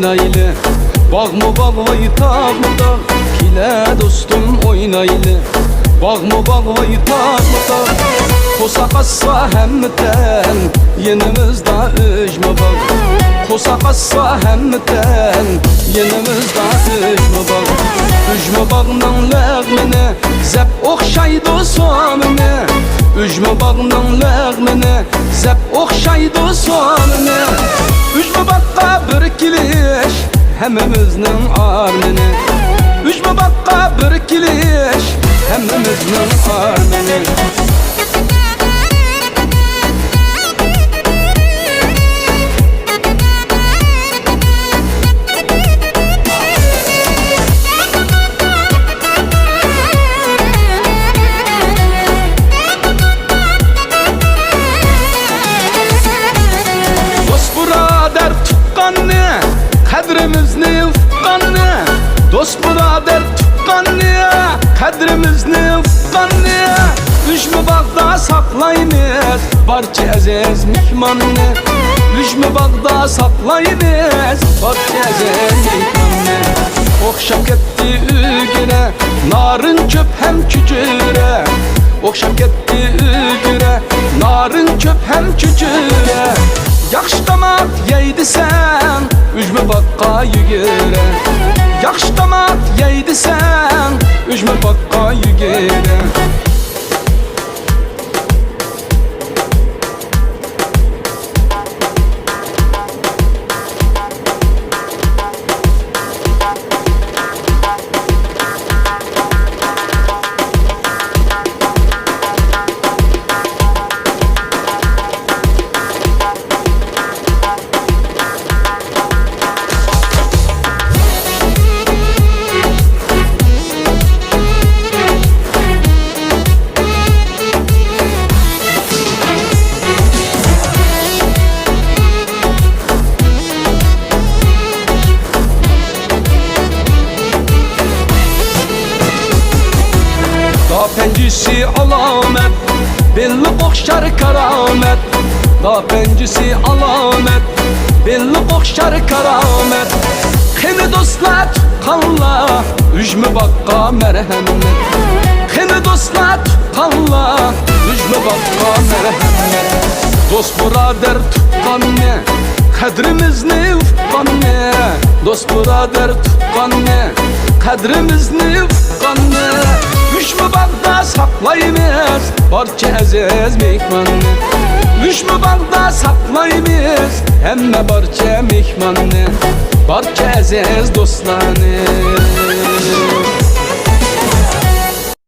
oynaylı. Bağ mı bağ vay tağ mı tağ, kile dostum oynaylı. Bağ mı bağ vay tağ mı tağ, kosa kassa hemmeten, yenimizda üzme bağ. Kosa kassa hemmeten, yenimizda üzme bağ. Üzme bağının lağmine, zep okşaydı sonine. Üzme bağının lağmine, zep okşaydı sonine. Üzme bakka bir kiliş, hemmimiznin armini. Üzme bakka bir kiliş, hemmimiznin armini. Kadrimizni ufkanne, dost birader tukkanne, kadrimizni ufkanne. Düşme bağda saklayınız, barça aziz mihmanne. Düşme bağda saklayınız, barça aziz mihmanne. Okşap gitti ügüne, narın çöp hem küçüre. Okşap gitti ügüne, narın çöp hem küçüre. Yaxşı damat yeydi sen, üzme bakka yügüre. Yaxşı damat yeydi sen, üzme bakka yügüre. Da pencisi alamet, belli okşar karamet. Da pencisi alamet, belli okşar karamet. Kini dostlar tukkanla, üzme bakka merhamet. Kini dostlar tukkanla, üzme bakka merhamet. Dost birader tukkanne, kadrimizni ufkanne. Dost birader tukkanne, kadrimizni ufkanne. Düşme bağda saklayınız, barça aziz mihmanne. Düşme bağda saklayınız, hemme barça mihmanne. Barça aziz dostlarını.